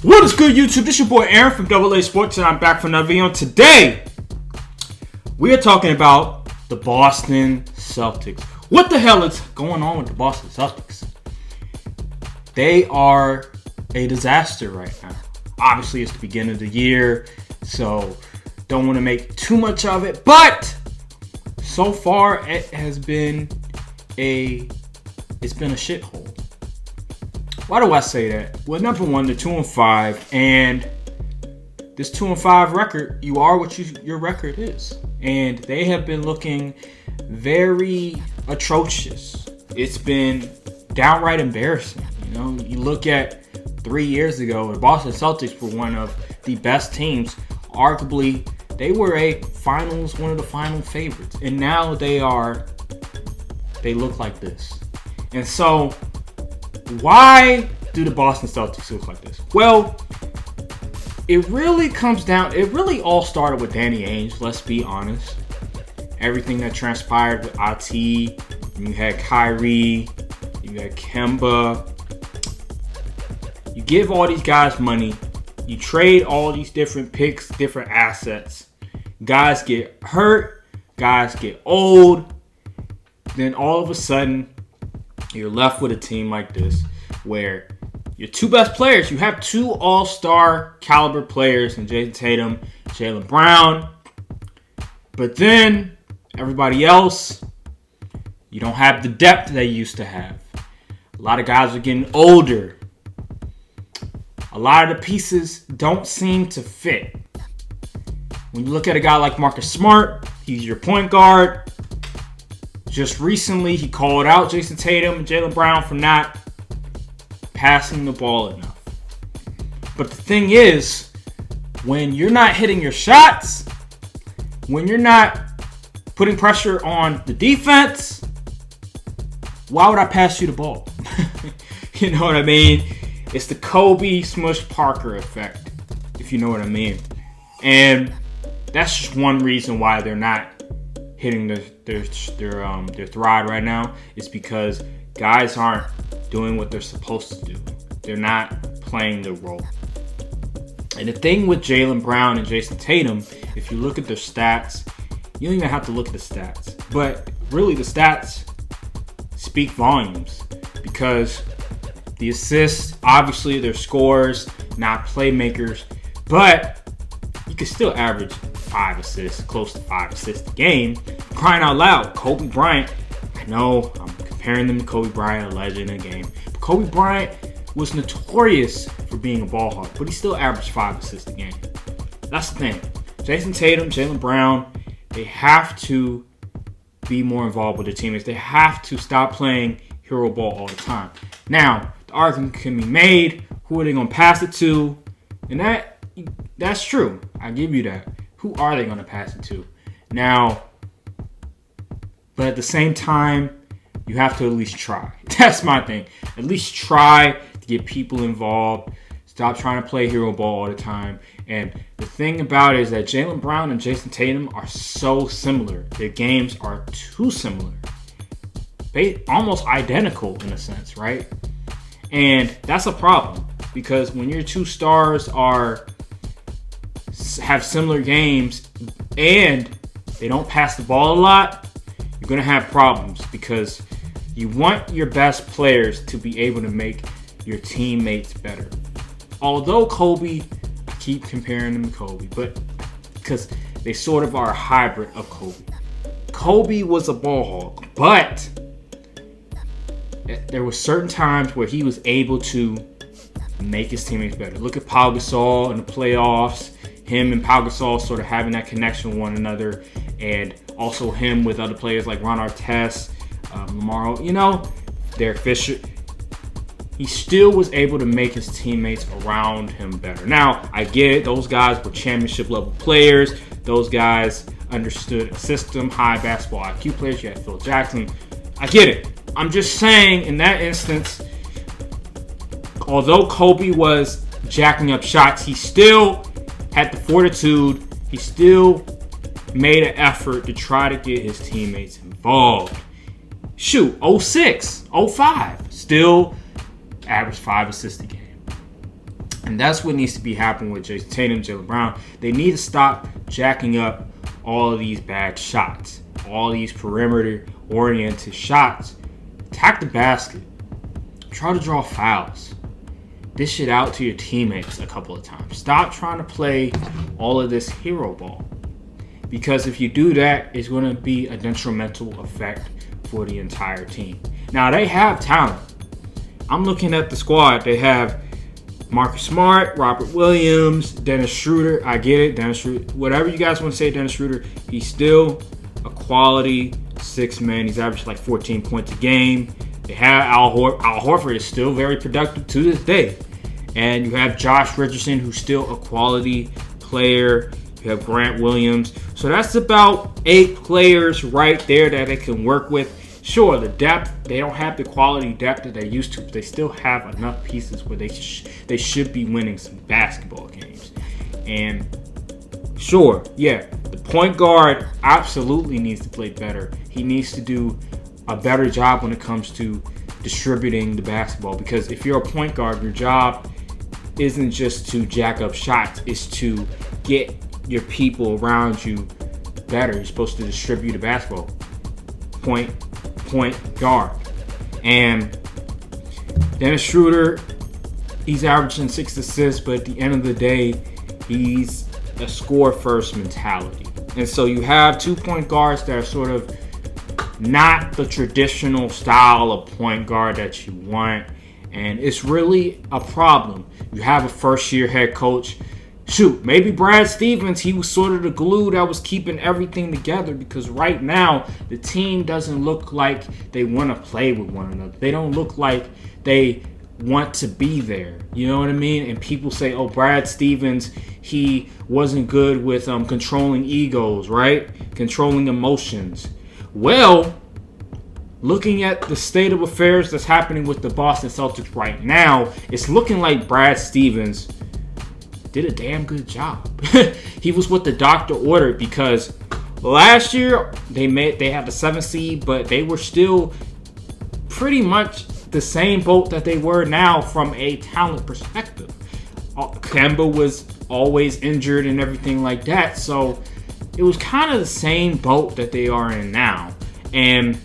What is good, YouTube? This is your boy Aaron from AA Sports, and I'm back for another video. Today, we are talking about the Boston Celtics. What the hell is going on with the Boston Celtics? They are a disaster right now. Obviously, it's the beginning of the year, so don't want to make too much of it. But so far, it has been a shithole. Why do I say that? Well, number one, they're 2-5, and this 2-5 record, you are what your record is, and they have been looking very atrocious. It's been downright embarrassing. You know, you look at 3 years ago, the Boston Celtics were one of the best teams. Arguably, they were one of the final favorites, and now they look like this. And so, why do the Boston Celtics look like this? Well, it really all started with Danny Ainge, let's be honest. Everything that transpired with IT, you had Kyrie, you had Kemba. You give all these guys money, you trade all these different picks, different assets. Guys get hurt, guys get old, then all of a sudden, you're left with a team like this where your two best players, you have two all-star caliber players in Jayson Tatum, Jaylen Brown. But then everybody else, you don't have the depth they used to have. A lot of guys are getting older. A lot of the pieces don't seem to fit. When you look at a guy like Marcus Smart, he's your point guard. Just recently, he called out Jayson Tatum and Jaylen Brown for not passing the ball enough. But the thing is, when you're not hitting your shots, when you're not putting pressure on the defense, why would I pass you the ball? You know what I mean? It's the Kobe Smush Parker effect, if you know what I mean. And that's just one reason why they're not hitting their thrive right now. Is because guys aren't doing what they're supposed to do. They're not playing their role. And the thing with Jaylen Brown and Jayson Tatum, if you look at their stats, you don't even have to look at the stats. But really, the stats speak volumes, because the assists, obviously, they're scorers, not playmakers, but you can still average 5 assists, close to 5 assists a game. Crying out loud, Kobe Bryant. I know I'm comparing them to Kobe Bryant, a legend in the game. But Kobe Bryant was notorious for being a ball hawk, but he still averaged 5 assists a game. That's the thing. Jayson Tatum, Jaylen Brown, they have to be more involved with their teammates. They have to stop playing hero ball all the time. Now, the argument can be made, who are they going to pass it to? And that's true. I give you that. Who are they going to pass it to? Now, but at the same time, you have to at least try. That's my thing. At least try to get people involved. Stop trying to play hero ball all the time. And the thing about it is that Jaylen Brown and Jayson Tatum are so similar. Their games are too similar. They almost identical in a sense, right? And that's a problem, because when your two stars have similar games and they don't pass the ball a lot, you're going to have problems, because you want your best players to be able to make your teammates better. Although Kobe, I keep comparing them to Kobe, but because they sort of are a hybrid of Kobe. Kobe was a ball hawk, but there were certain times where he was able to make his teammates better. Look at Pau Gasol in the playoffs. Him and Pau Gasol sort of having that connection with one another, and also him with other players like Ron Artest, Lamar, Derek Fisher. He still was able to make his teammates around him better. Now, I get it. Those guys were championship level players. Those guys understood a system, high basketball IQ players. You had Phil Jackson. I get it. I'm just saying, in that instance, although Kobe was jacking up shots, he still had the fortitude. He still made an effort to try to get his teammates involved. Shoot, 06, 05, still averaged 5 assists a game. And that's what needs to be happening with Jayson Tatum, Jaylen Brown. They need to stop jacking up all of these bad shots, all these perimeter-oriented shots. Attack the basket. Try to draw fouls. Dish it out to your teammates a couple of times. Stop trying to play all of this hero ball. Because if you do that, it's going to be a detrimental effect for the entire team. Now, they have talent. I'm looking at the squad. They have Marcus Smart, Robert Williams, Dennis Schroeder. I get it, Dennis Schroeder. Whatever you guys want to say, Dennis Schroeder, he's still a quality six man. He's averaged like 14 points a game. They have Al Horford is still very productive to this day. And you have Josh Richardson, who's still a quality player. You have Grant Williams. So that's about 8 players right there that they can work with. Sure, the depth, they don't have the quality depth that they used to, but they still have enough pieces where they should be winning some basketball games. And sure, yeah, the point guard absolutely needs to play better. He needs to do a better job when it comes to distributing the basketball, because if you're a point guard, your job isn't just to jack up shots, it's to get your people around you better. You're supposed to distribute the basketball. Point guard. And Dennis Schroeder, he's averaging 6 assists, but at the end of the day, he's a score-first mentality. And so you have 2 point guards that are sort of not the traditional style of point guard that you want. And it's really a problem. You have a first-year head coach. Shoot, maybe Brad Stevens, he was sort of the glue that was keeping everything together, because right now the team doesn't look like they want to play with one another. They don't look like they want to be there. You know what I mean? And people say, oh, Brad Stevens, he wasn't good with controlling egos, right? Controlling emotions. Well, looking at the state of affairs that's happening with the Boston Celtics right now, it's looking like Brad Stevens did a damn good job. He was what the doctor ordered, because last year they had the 7th seed, but they were still pretty much the same boat that they were now from a talent perspective. Kemba was always injured and everything like that, so it was kind of the same boat that they are in now. And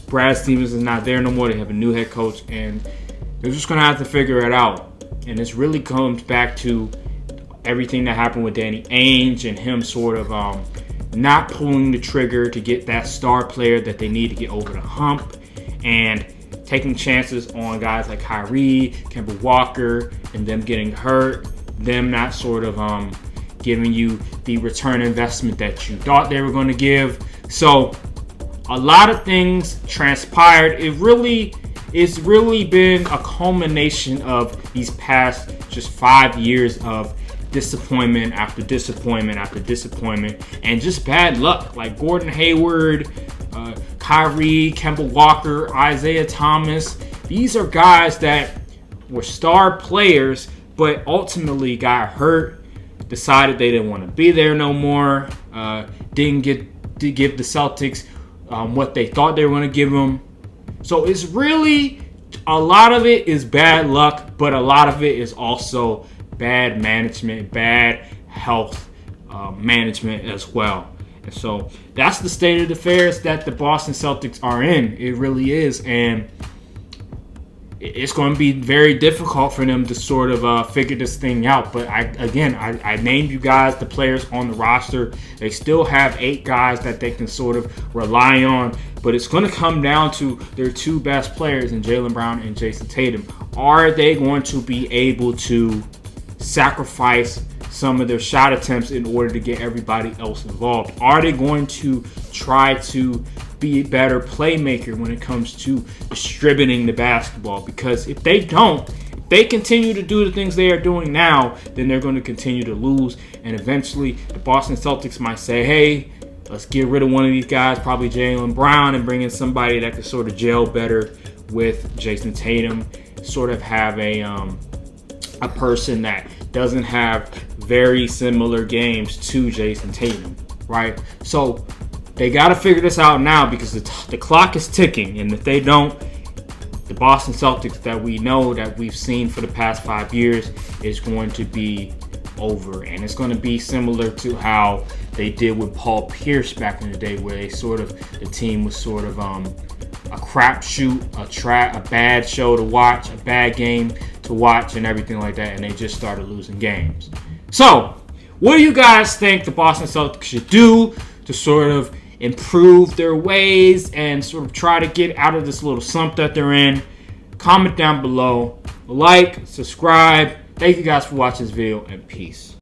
Brad Stevens is not there no more. They have a new head coach, and they're just going to have to figure it out. And this really comes back to everything that happened with Danny Ainge and him sort of not pulling the trigger to get that star player that they need to get over the hump, and taking chances on guys like Kyrie, Kemba Walker, and them getting hurt, them not sort of giving you the return investment that you thought they were going to give. So a lot of things transpired. It's really been a culmination of these past just 5 years of disappointment after disappointment after disappointment, and just bad luck. Like Gordon Hayward, Kyrie, Kemba Walker, Isaiah Thomas. These are guys that were star players, but ultimately got hurt, decided they didn't want to be there no more, didn't get to give the Celtics what they thought they were going to give them. So it's really, a lot of it is bad luck, but a lot of it is also bad management, bad health management as well. And so that's the state of affairs that the Boston Celtics are in. It really is. And it's going to be very difficult for them to sort of figure this thing out. But I named you guys the players on the roster. They still have 8 guys that they can sort of rely on. But it's going to come down to their 2 best players in Jaylen Brown and Jayson Tatum. Are they going to be able to sacrifice some of their shot attempts in order to get everybody else involved? Are they going to try to be a better playmaker when it comes to distributing the basketball? Because if they don't, if they continue to do the things they are doing now, then they're going to continue to lose. And eventually the Boston Celtics might say, hey, let's get rid of one of these guys, probably Jaylen Brown, and bring in somebody that could sort of gel better with Jayson Tatum, sort of have a person that doesn't have very similar games to Jayson Tatum, right? So they got to figure this out now, because the clock is ticking, and if they don't, the Boston Celtics that we know, that we've seen for the past 5 years, is going to be over. And it's going to be similar to how they did with Paul Pierce back in the day, where the team was sort of a crapshoot, a bad show to watch, a bad game to watch, and everything like that, and they just started losing games. So, what do you guys think the Boston Celtics should do to sort of improve their ways and sort of try to get out of this little slump that they're in? Comment down below. Like, subscribe. Thank you guys for watching this video, and peace.